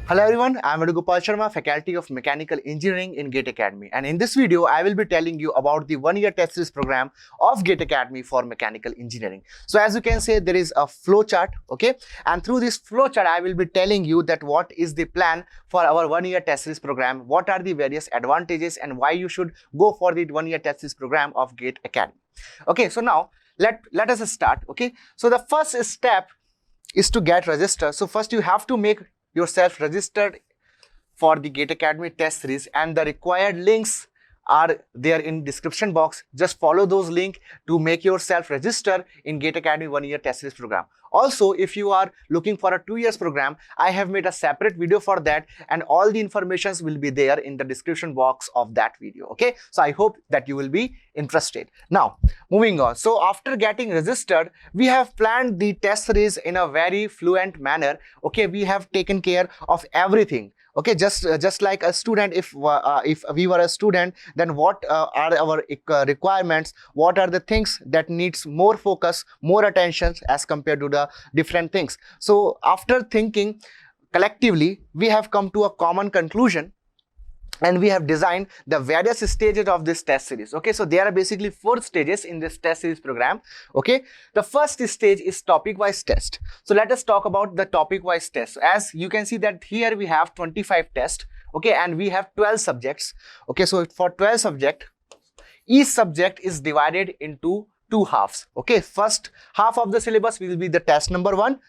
Hello everyone, I am Gopal Sharma, Faculty of Mechanical Engineering in GATE Academy, and in this video I will be telling you about the one-year test series program of GATE Academy for Mechanical Engineering. So as you can see, there is a flow chart, okay, and through this flow chart I will be telling you that what is the plan for our one-year test series program, what are the various advantages and why you should go for the one-year test series program of GATE Academy. Okay, so now let us start. Okay, so the first step is to get registered. So first you have to make yourself registered for the GATE Academy test series, and the required links are there in description box. Just follow those links to make yourself register in GATE Academy one-year test series program. Also, if you are looking for a 2 years program, I have made a separate video for that, and all the informations will be there in the description box of that video. Okay, so I hope that you will be interested. Now, moving on. So after getting registered, we have planned the test series in a very fluent manner. Okay, we have taken care of everything. Okay, just like a student, if we were a student, then what are our requirements, what are the things that needs more focus, more attention as compared to the different things. So after thinking collectively, we have come to a common conclusion, and we have designed the various stages of this test series. Okay, so there are basically 4 stages in this test series program. Okay, the first stage is topic wise test. So let us talk about the topic wise test. As you can see that here we have 25 tests. Okay, and we have 12 subjects. Okay, so for 12 subjects, each subject is divided into 2 halves. Okay, first half of the syllabus will be the test number 1.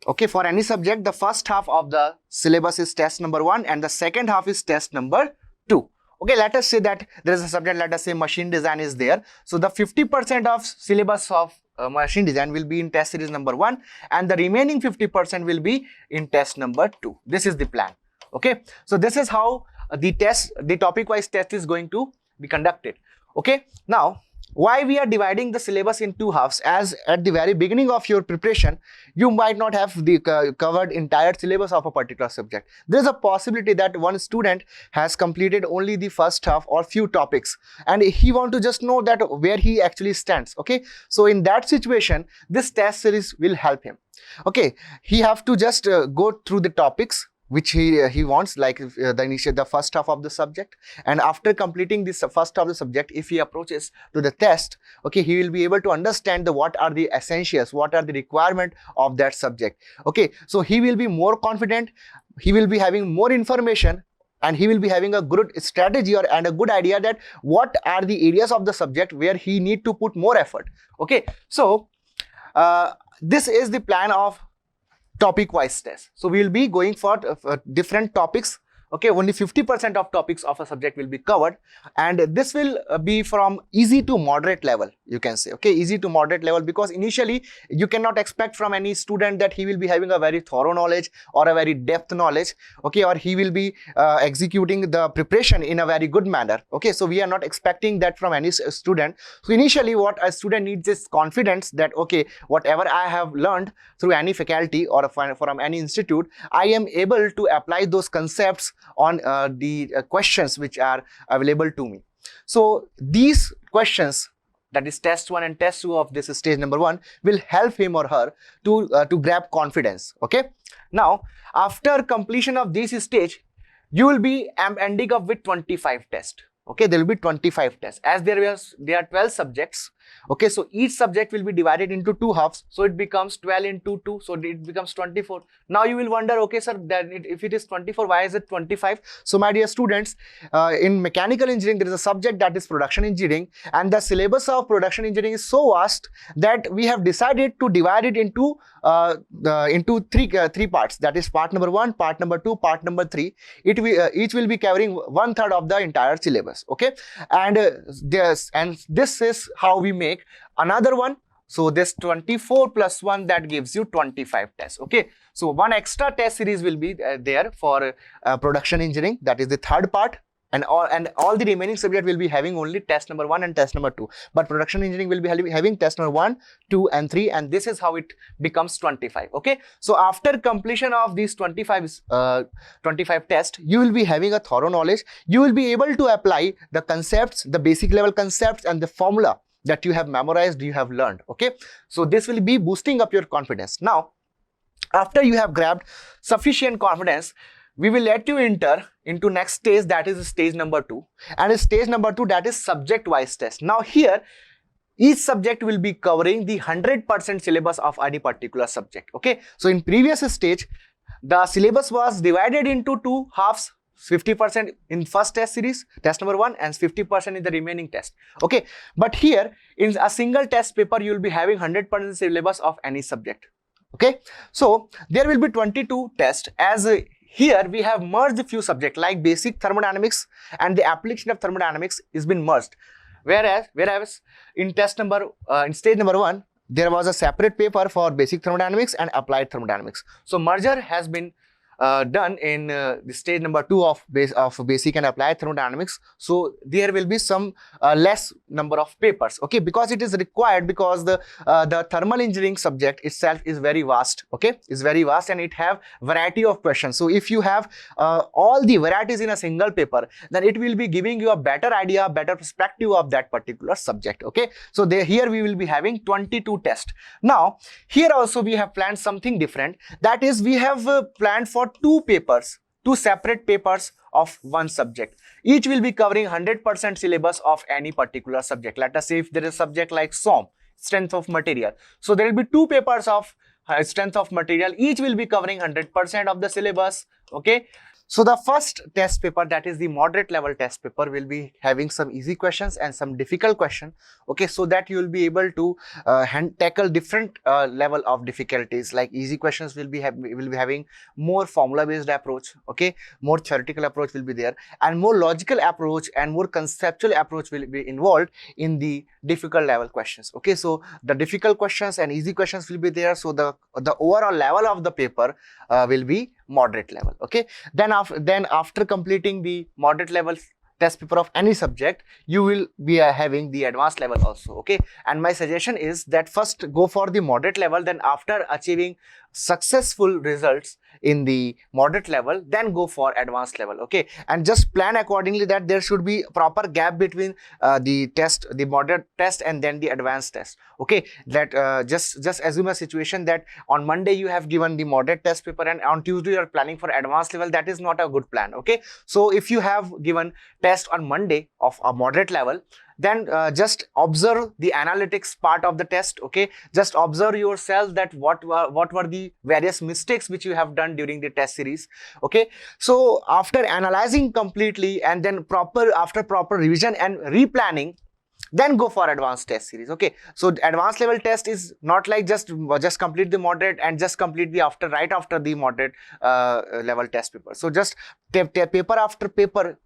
Okay, for any subject, the first half of the syllabus is test number 1 and the second half is test number 2. Okay, let us say that there is a subject, let us say machine design is there. So the 50% of syllabus of machine design will be in test series number 1, and the remaining 50% will be in test number 2. This is the plan. Okay, so this is how the topic wise test is going to be conducted. Okay, now why we are dividing the syllabus in 2 halves? As at the very beginning of your preparation, you might not have the covered entire syllabus of a particular subject. There is a possibility that one student has completed only the first half or few topics, and he want to just know that where he actually stands. Okay, so in that situation, this test series will help him. Okay, he have to just go through the topics which he wants, like the first half of the subject, and after completing this first half of the subject, if he approaches to the test, okay, he will be able to understand what are the essentials, what are the requirement of that subject. Okay, so he will be more confident, he will be having more information, and he will be having a good strategy and a good idea that what are the areas of the subject where he need to put more effort. Okay, so this is the plan of topic wise test. So we will be going for different topics. Okay, only 50% of topics of a subject will be covered, and this will be from easy to moderate level, you can say. Okay, easy to moderate level, because initially you cannot expect from any student that he will be having a very thorough knowledge or a very depth knowledge. Okay, or he will be executing the preparation in a very good manner. Okay, so we are not expecting that from any student. So initially what a student needs is confidence that okay, whatever I have learned through any faculty or from any institute, I am able to apply those concepts on the questions which are available to me. So these questions, that is test 1 and test 2 of this stage number 1, will help him or her to grab confidence. Okay, now after completion of this stage, you will be ending up with 25 tests. Okay, there will be 25 tests, as there are 12 subjects. Okay, so each subject will be divided into 2 halves, so it becomes 12 into 2, so it becomes 24. Now you will wonder, okay sir, if it is 24, why is it 25? So my dear students, in mechanical engineering there is a subject that is production engineering, and the syllabus of production engineering is so vast that we have decided to divide it into three parts. That is part number 1, part number 2, part number 3. Each will be covering 1/3 of the entire syllabus. Okay, and this is how we make another one. So this 24 plus 1, that gives you 25 tests. Okay, so one extra test series will be there for production engineering, that is the 3rd part, and all the remaining subject will be having only test number 1 and test number 2, but production engineering will be having test number 1, 2 and 3, and this is how it becomes 25. Okay, so after completion of these 25 tests, you will be having a thorough knowledge. You will be able to apply the concepts, the basic level concepts and the formula that you have memorized, you have learned. Okay, so this will be boosting up your confidence. Now after you have grabbed sufficient confidence, we will let you enter into next stage, that is stage number 2. And stage number 2, that is subject wise test. Now here each subject will be covering the 100% syllabus of any particular subject. Okay, so in previous stage the syllabus was divided into two halves, 50% in first test series, test number 1, and 50% in the remaining test. Okay, but here in a single test paper you will be having 100% syllabus of any subject. Okay, so there will be 22 tests, as here we have merged a few subjects like basic thermodynamics and the application of thermodynamics is been merged. Whereas in test number in stage number 1 there was a separate paper for basic thermodynamics and applied thermodynamics. So merger has been done in the stage number 2 of basic and applied thermodynamics. So there will be some less number of papers. Okay, because it is required, because the thermal engineering subject itself is very vast. Okay, is very vast and it have variety of questions. So if you have all the varieties in a single paper, then it will be giving you a better idea, better perspective of that particular subject. Okay, so here we will be having 22 tests. Now here also we have planned something different, that is we have planned for two separate papers of one subject. Each will be covering 100% syllabus of any particular subject. Let us say if there is a subject like SOM, strength of material, so there will be two papers of strength of material, each will be covering 100% of the syllabus. Okay, so the first test paper, that is the moderate level test paper, will be having some easy questions and some difficult questions. Okay, so that you will be able to tackle different level of difficulties. Like easy questions will be having more formula based approach. Okay, more theoretical approach will be there, and more logical approach and more conceptual approach will be involved in the difficult level questions. Okay, so the difficult questions and easy questions will be there. So the overall level of the paper will be moderate level. Okay, then after completing the moderate level test paper of any subject, you will be having the advanced level also. Okay, and my suggestion is that first go for the moderate level, then after achieving successful results in the moderate level, then go for advanced level. Okay, and just plan accordingly that there should be proper gap between the moderate test and then the advanced test. Okay, that just assume a situation that on Monday you have given the moderate test paper and on Tuesday you are planning for advanced level. That is not a good plan. Okay, so if you have given test on Monday of a moderate level, then just observe the analytics part of the test. Okay, just observe yourself that what were the various mistakes which you have done during the test series. Okay, so after analyzing completely and then after proper revision and replanning, then go for advanced test series. Okay, so advanced level test is not like just complete the moderate and just complete the right after the moderate level test paper. So just paper after paper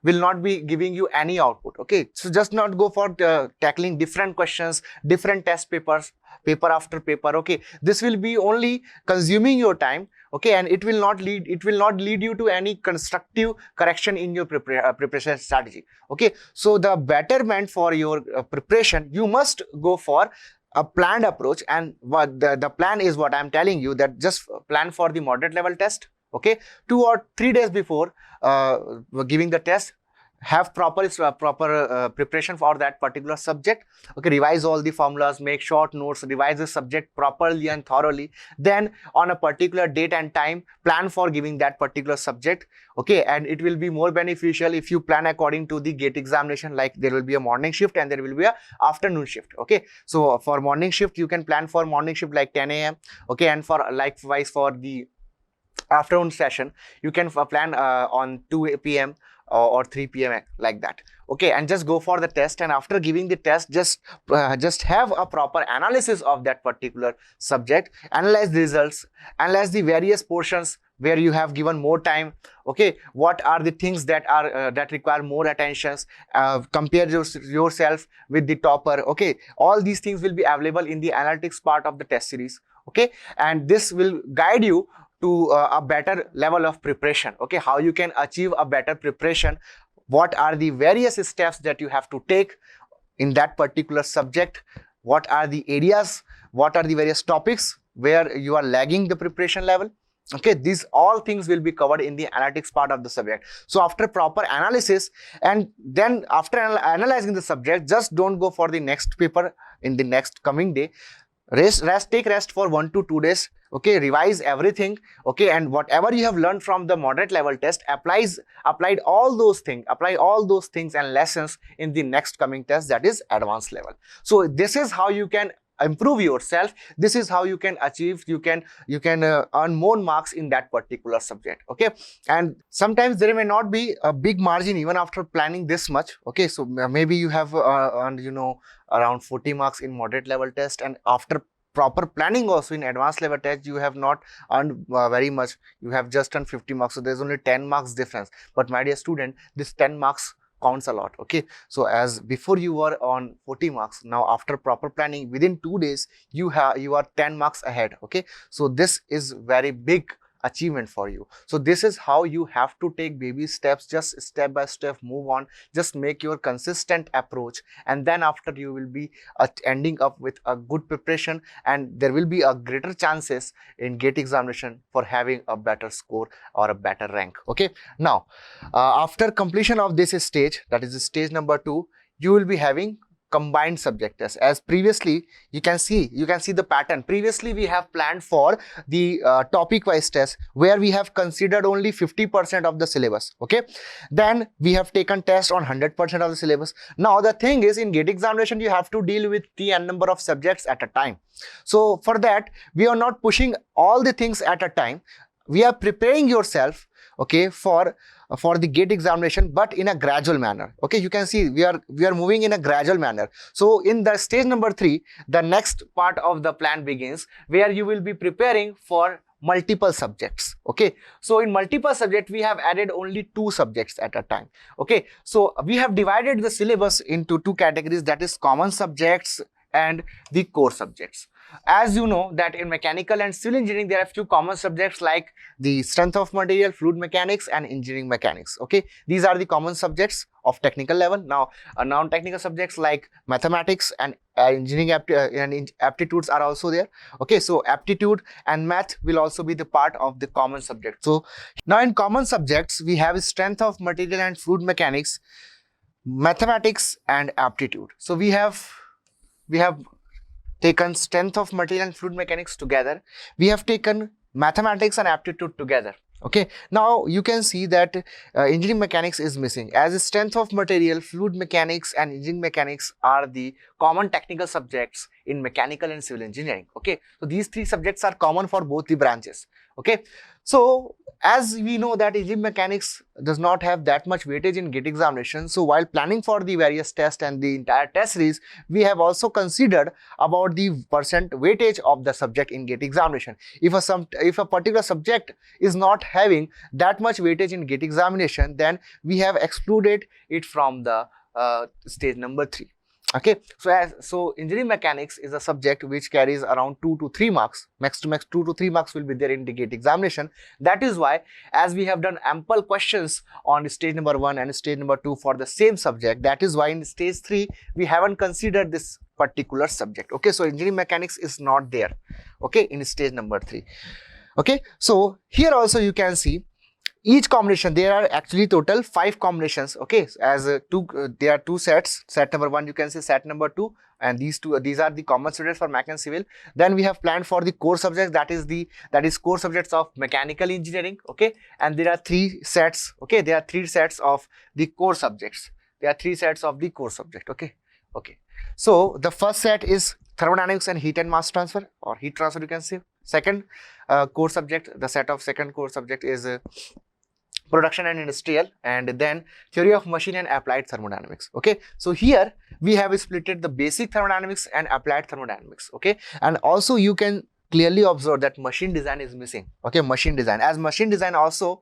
will not be giving you any output. Okay, so just not go for tackling different questions, different test papers, paper after paper. Okay, this will be only consuming your time. Okay, and it will not lead you to any constructive correction in your preparation strategy. Okay, so the betterment for your preparation, you must go for a planned approach, and what the plan is what I'm telling you, that just plan for the moderate level test. Okay, 2 or 3 days before giving the test, have proper preparation for that particular subject. Okay, revise all the formulas, make short notes, revise the subject properly and thoroughly. Then on a particular date and time, plan for giving that particular subject. Okay, and it will be more beneficial if you plan according to the GATE examination, like there will be a morning shift and there will be a afternoon shift. Okay, so for morning shift you can plan for morning shift like 10 a.m. Okay, and for likewise for the afternoon session you can plan on 2 p.m. or 3 p.m. like that. Okay, and just go for the test, and after giving the test, just have a proper analysis of that particular subject, analyze the results, analyze the various portions where you have given more time. Okay, what are the things that are that require more attentions, compare yourself with the topper. Okay, all these things will be available in the analytics part of the test series. Okay, and this will guide you to a better level of preparation. Okay, how you can achieve a better preparation, what are the various steps that you have to take in that particular subject, what are the areas, what are the various topics where you are lagging the preparation level. Okay, these all things will be covered in the analytics part of the subject. So after proper analysis, and then after analyzing the subject, just don't go for the next paper in the next coming day. Take rest for 1 to 2 days. Okay, revise everything. Okay, and whatever you have learned from the moderate level test, apply all those things and lessons in the next coming test, that is advanced level. So this is how you can improve yourself. This is how you can achieve, you can earn more marks in that particular subject. Okay, and sometimes there may not be a big margin even after planning this much. Okay, so maybe you have earned, around 40 marks in moderate level test, and after proper planning also in advanced level test you have not earned very much, you have just earned 50 marks, so there's only 10 marks difference. But my dear student, this 10 marks counts a lot. Okay, so as before you were on 40 marks, now after proper planning within 2 days you are 10 marks ahead. Okay, so this is very big achievement for you. So this is how you have to take baby steps, just step by step move on, just make your consistent approach, and then after you will be ending up with a good preparation, and there will be a greater chances in GATE examination for having a better score or a better rank. Okay, now after completion of this stage, that is stage number 2, you will be having combined subject test. As previously you can see the pattern. Previously we have planned for the topic wise test where we have considered only 50% of the syllabus. Okay, then we have taken test on 100% of the syllabus. Now the thing is, in GATE examination you have to deal with the n number of subjects at a time. So for that we are not pushing all the things at a time. We are preparing yourself, okay, for the GATE examination, but in a gradual manner. Okay, you can see we are moving in a gradual manner. So in the stage number 3, the next part of the plan begins, where you will be preparing for multiple subjects. Okay, so in multiple subject we have added only 2 subjects at a time. Okay, so we have divided the syllabus into 2 categories, that is common subjects and the core subjects. As you know that in mechanical and civil engineering there are few common subjects like the strength of material, fluid mechanics and engineering mechanics. Okay, these are the common subjects of technical level. Now non-technical subjects like mathematics and engineering aptitudes are also there. Okay, so aptitude and math will also be the part of the common subject. So now in common subjects we have strength of material and fluid mechanics, mathematics and aptitude. So we have taken strength of material and fluid mechanics together. We have taken mathematics and aptitude together. Okay, now you can see that engineering mechanics is missing, as strength of material, fluid mechanics and engineering mechanics are the common technical subjects in mechanical and civil engineering. Okay, so these 3 subjects are common for both the branches. Okay, so as we know that engineering mechanics does not have that much weightage in GATE examination, so while planning for the various tests and the entire test series, we have also considered about the percent weightage of the subject in GATE examination. If a particular subject is not having that much weightage in GATE examination, then we have excluded it from the stage number 3. Okay, so engineering mechanics is a subject which carries around 2 to 3 marks, max to max 2 to 3 marks will be there in the GATE examination. That is why, as we have done ample questions on stage number 1 and stage number 2 for the same subject, that is why in stage 3 we haven't considered this particular subject. Okay, so engineering mechanics is not there, okay, in stage number 3. Okay, so here also you can see each combination, there are actually total 5 combinations. Okay, as there are 2 sets. Set number 1 you can say, set number 2, and these are the common subjects for mech and civil. Then we have planned for the core subjects, that is core subjects of mechanical engineering. Okay, and there are 3 sets. Okay, there are 3 sets of the core subjects. Okay, so the first set is thermodynamics and heat and mass transfer, or heat transfer you can say. Second core subject, the set of second core subject is production and industrial, and then theory of machine and applied thermodynamics. Okay, so here we have splitted the basic thermodynamics and applied thermodynamics. Okay, and also you can clearly observe that machine design is missing. Okay, machine design also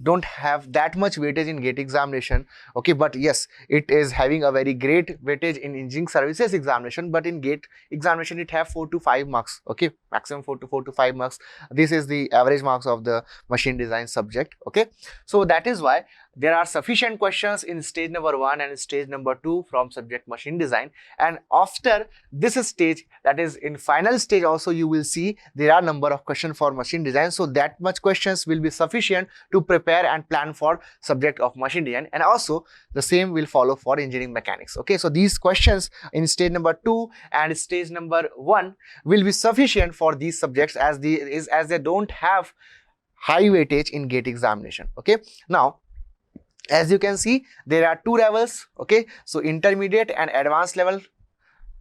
don't have that much weightage in GATE examination. Okay, but yes, it is having a very great weightage in engineering services examination, but in GATE examination it have 4 to 5 marks. Okay, maximum 4 to 5 marks. This is the average marks of the machine design subject. Okay, so that is why there are sufficient questions in stage number 1 and stage number 2 from subject machine design, and after this stage, that is in final stage also, you will see there are number of questions for machine design. So that much questions will be sufficient to prepare and plan for subject of machine design, and also the same will follow for engineering mechanics. Okay, so these questions in stage number 2 and stage number 1 will be sufficient for these subjects as they don't have high weightage in GATE examination. Okay, now as you can see, there are 2 levels. Okay, so intermediate and advanced level.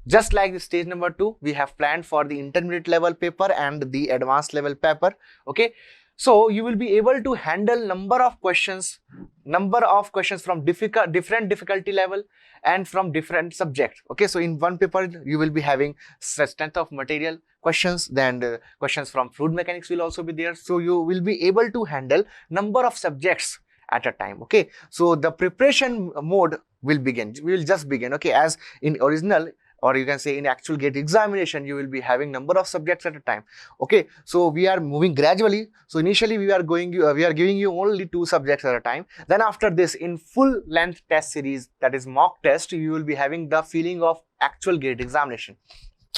Just like the stage number 2, we have planned for the intermediate level paper and the advanced level paper. Okay, so you will be able to handle number of questions from different difficulty level and from different subjects. Okay, so in one paper you will be having strength of material questions, then questions from fluid mechanics will also be there. So you will be able to handle number of subjects at a time. Okay, so the preparation mode will begin. We will just begin. Okay, as in original, or you can say in actual GATE examination, you will be having number of subjects at a time. Okay, so we are moving gradually. So initially we are giving you only 2 subjects at a time. Then after this, in full length test series, that is mock test, you will be having the feeling of actual GATE examination.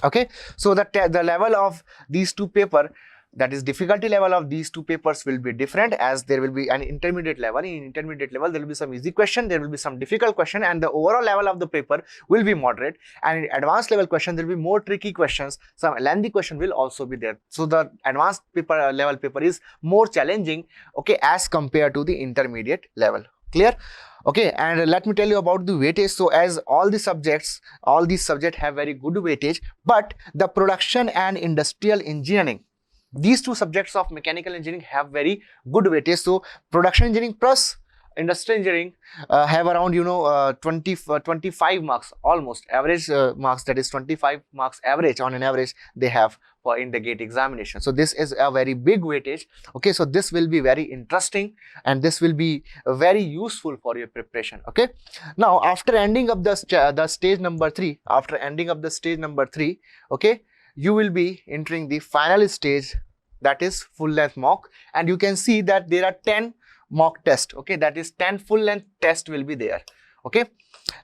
Okay, so the level of these 2 paper, that is difficulty level of these 2 papers, will be different, as there will be an intermediate level. In intermediate level, there will be some easy question, there will be some difficult question, and the overall level of the paper will be moderate. And in advanced level question, there will be more tricky questions, some lengthy question will also be there. So the advanced paper level paper is more challenging, okay, as compared to the intermediate level. Clear? Okay, and let me tell you about the weightage. So as all these subjects have very good weightage, but the production and industrial engineering, these 2 subjects of mechanical engineering have very good weightage. So production engineering plus industrial engineering have around 25 marks, almost average marks, that is 25 marks average, on an average they have for in the GATE examination. So this is a very big weightage. Okay, so this will be very interesting and this will be very useful for your preparation. Okay, now after ending up the stage number 3, okay, you will be entering the final stage, that is full length mock, and you can see that there are 10 mock tests. Okay, that is 10 full length tests will be there. Okay,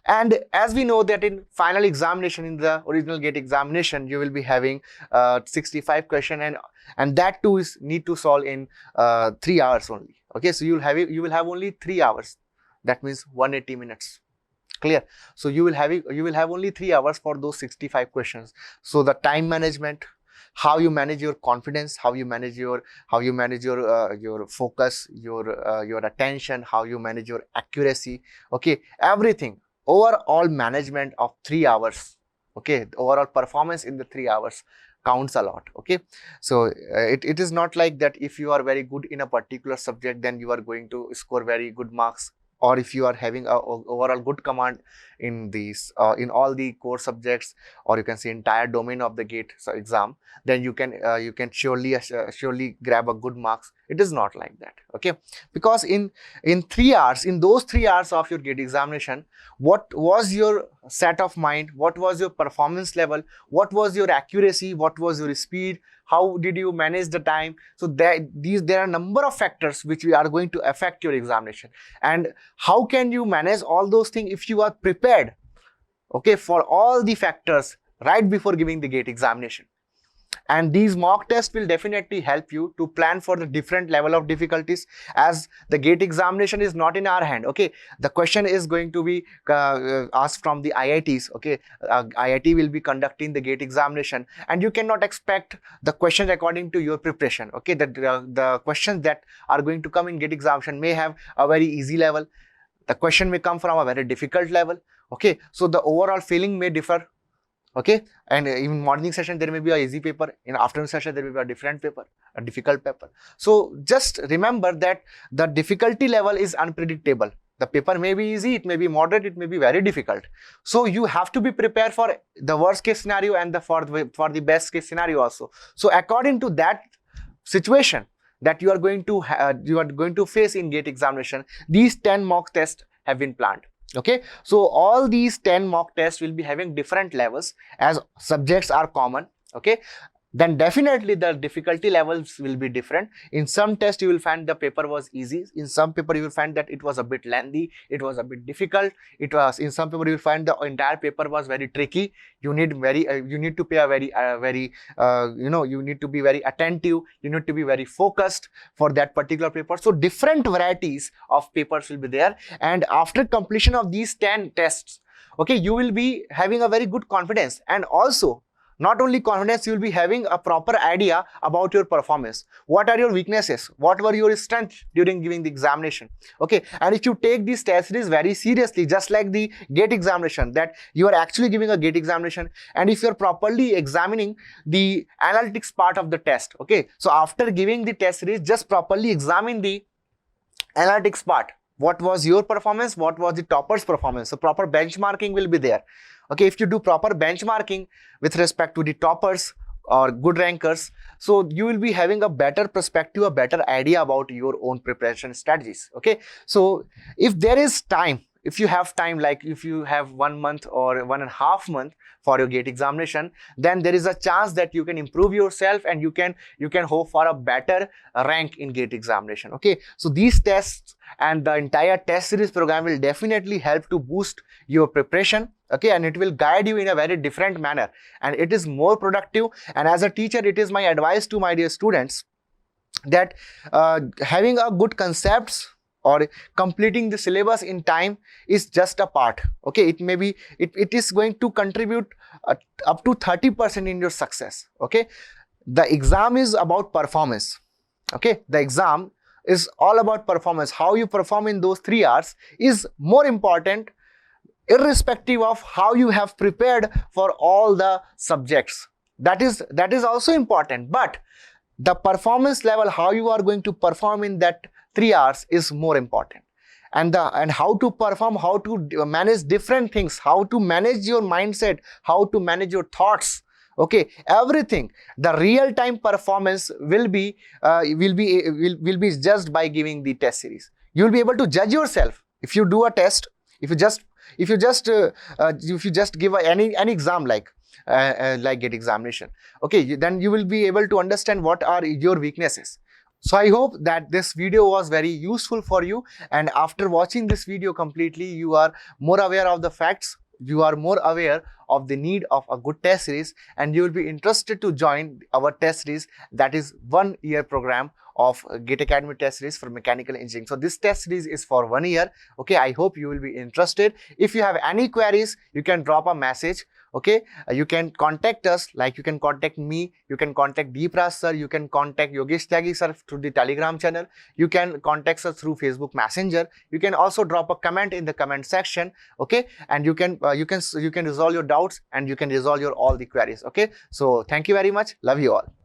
and as we know that in final examination, in the original GATE examination, you will be having 65 question, and that too is need to solve in 3 hours only. Okay, so you will have only 3 hours, that means 180 minutes. Clear? So you will have only 3 hours for those 65 questions. So the time management, how you manage your confidence, how you manage your focus, your attention, how you manage your accuracy. Okay, everything, overall management of 3 hours. Okay, the overall performance in the 3 hours counts a lot. Okay, so it is not like that if you are very good in a particular subject, then you are going to score very good marks, or if you are having a overall good command in these in all the core subjects, or you can say entire domain of the GATE exam, then you can surely grab a good marks. It is not like that. Okay, because in 3 hours, in those 3 hours of your GATE examination, what was your set of mind, what was your performance level, what was your accuracy, what was your speed, how did you manage the time? So there are a number of factors which are going to affect your examination. And how can you manage all those things if you are prepared, okay, for all the factors right before giving the GATE examination? And these mock tests will definitely help you to plan for the different level of difficulties, as the GATE examination is not in our hand. Okay, the question is going to be asked from the IITs. Okay, IIT will be conducting the GATE examination, and you cannot expect the questions according to your preparation. Okay, the questions that are going to come in GATE examination may have a very easy level. The question may come from a very difficult level. Okay, so the overall feeling may differ. Okay, and in morning session there may be a easy paper, in afternoon session there may be a different paper, a difficult paper. So just remember that the difficulty level is unpredictable. The paper may be easy, it may be moderate, it may be very difficult. So you have to be prepared for the worst case scenario and for the best case scenario also. So according to that situation that you are going to face in GATE examination, these 10 mock tests have been planned. Okay, so all these 10 mock tests will be having different levels, as subjects are common. Okay, then definitely the difficulty levels will be different. In some test you will find the paper was easy, in some paper you will find that it was a bit lengthy, it was a bit difficult, it was in some paper you will find the entire paper was very tricky. You need to pay a very you need to be very attentive, you need to be very focused for that particular paper. So different varieties of papers will be there, and after completion of these 10 tests, okay, you will be having a very good confidence, and also not only confidence, you will be having a proper idea about your performance. What are your weaknesses? What were your strengths during giving the examination? Okay, and if you take this test series very seriously, just like the GATE examination, that you are actually giving a GATE examination, and if you are properly examining the analytics part of the test, okay, so after giving the test series, just properly examine the analytics part. What was your performance? What was the topper's performance? So proper benchmarking will be there. Okay, if you do proper benchmarking with respect to the toppers or good rankers, so you will be having a better perspective, a better idea about your own preparation strategies. Okay, so if there is time, if you have time, like if you have 1 month or 1.5 months for your GATE examination, then there is a chance that you can improve yourself and you can hope for a better rank in GATE examination. Okay, so these tests and the entire test series program will definitely help to boost your preparation. Okay, and it will guide you in a very different manner, and it is more productive. And as a teacher, it is my advice to my dear students that having a good concepts or completing the syllabus in time is just a part. Okay, it may be it is going to contribute up to 30% in your success. Okay, the exam is about performance. Okay, the exam is all about performance. How you perform in those 3 hours is more important, irrespective of how you have prepared for all the subjects. That is also important, but the performance level, how you are going to perform in that 3 hours is more important. And how to perform, how to manage different things, how to manage your mindset, how to manage your thoughts. Okay, everything, the real time performance will be judged by giving the test series. You will be able to judge yourself. If you do a test, if you just give any exam like GATE examination, okay, then you will be able to understand what are your weaknesses. So I hope that this video was very useful for you, and after watching this video completely, you are more aware of the facts, you are more aware of the need of a good test series, and you will be interested to join our test series, that is 1 year program of GATE Academy test series for mechanical engineering. So this test series is for 1 year. Okay, I hope you will be interested. If you have any queries, you can drop a message. Okay, you can contact us, like you can contact me, you can contact Deepraj sir, you can contact Yogesh Tyagi sir through the Telegram channel, you can contact us through Facebook Messenger, you can also drop a comment in the comment section. Okay, and you can resolve your doubts and you can resolve your all the queries. Okay, so thank you very much, love you all.